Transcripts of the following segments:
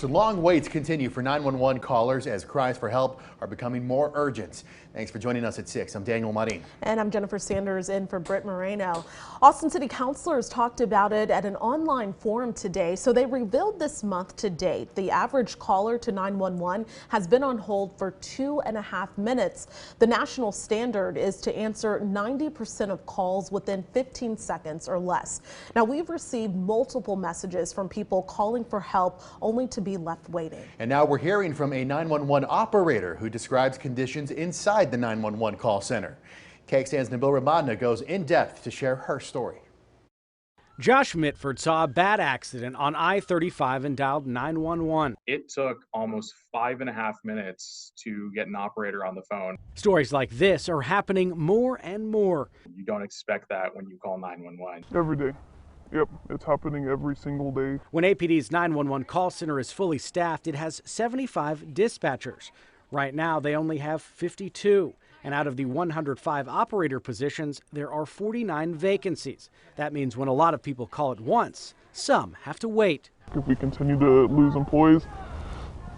Long waits continue for 911 callers as cries for help are becoming more urgent. Thanks for joining us at 6. I'm Daniel Marin. And I'm Jennifer Sanders in for Britt Moreno. Austin City councilors talked about it at an online forum today. So they revealed this month to date, the average caller to 911 has been on hold for 2.5 minutes. The national standard is to answer 90% of calls within 15 seconds or less. Now, we've received multiple messages from people calling for help only to be left waiting. And now we're hearing from a 911 operator who describes conditions inside the 911 call center. KXAN's Nabil Ramadna goes in depth to share her story. Josh Mitford saw a bad accident on I-35 and dialed 911. It took almost 5.5 minutes to get an operator on the phone. Stories like this are happening more and more. You don't expect that when you call 911. Every day. Yep, it's happening every single day. When APD's 911 call center is fully staffed, it has 75 dispatchers. Right now, they only have 52. And out of the 105 operator positions, there are 49 vacancies. That means when a lot of people call at once, some have to wait. If we continue to lose employees,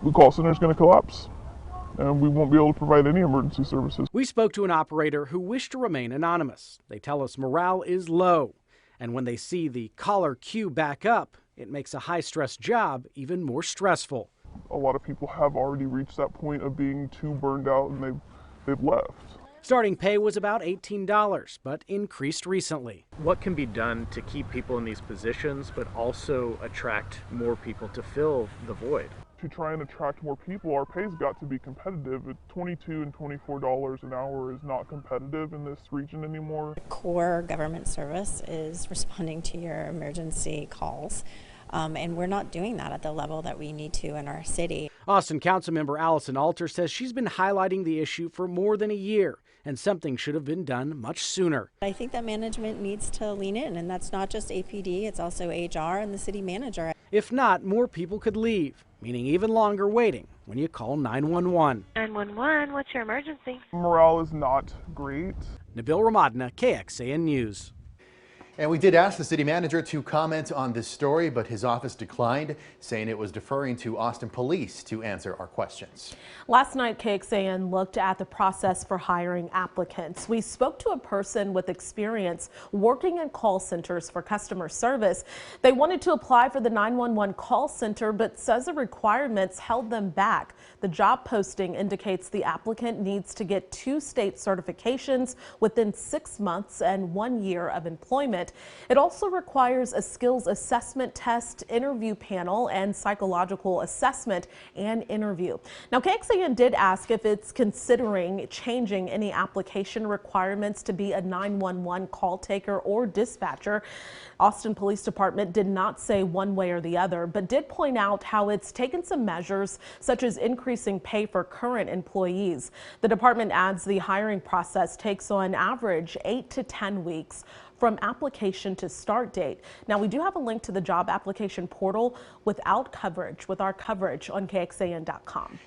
the call center is going to collapse, and we won't be able to provide any emergency services. We spoke to an operator who wished to remain anonymous. They tell us morale is low. And when they see the caller queue back up, it makes a high-stress job even more stressful. A lot of people have already reached that point of being too burned out, and they've left. Starting pay was about $18, but increased recently. What can be done to keep people in these positions, but also attract more people to fill the void? To try and attract more people, our pay's got to be competitive. $22 and $24 an hour is not competitive in this region anymore. Core government service is responding to your emergency calls. And we're not doing that at the level that we need to in our city. Austin Councilmember Allison Alter says she's been highlighting the issue for more than a year, and something should have been done much sooner. I think that management needs to lean in, and that's not just APD, it's also HR and the city manager. If not, more people could leave, meaning even longer waiting when you call 911. 911, what's your emergency? Morale is not great. Nabil Ramadna, KXAN News. And we did ask the city manager to comment on this story, but his office declined, saying it was deferring to Austin Police to answer our questions. Last night, KXAN looked at the process for hiring applicants. We spoke to a person with experience working in call centers for customer service. They wanted to apply for the 911 call center, but says the requirements held them back. The job posting indicates the applicant needs to get 2 state certifications within 6 months and 1 year of employment. It also requires a skills assessment test, interview panel, and psychological assessment and interview. Now, KXAN did ask if it's considering changing any application requirements to be a 911 call taker or dispatcher. Austin Police Department did not say one way or the other, but did point out how it's taken some measures such as increasing pay for current employees. The department adds the hiring process takes on average 8 to 10 weeks from application to start date. Now, we do have a link to the job application portal with our coverage on KXAN.com.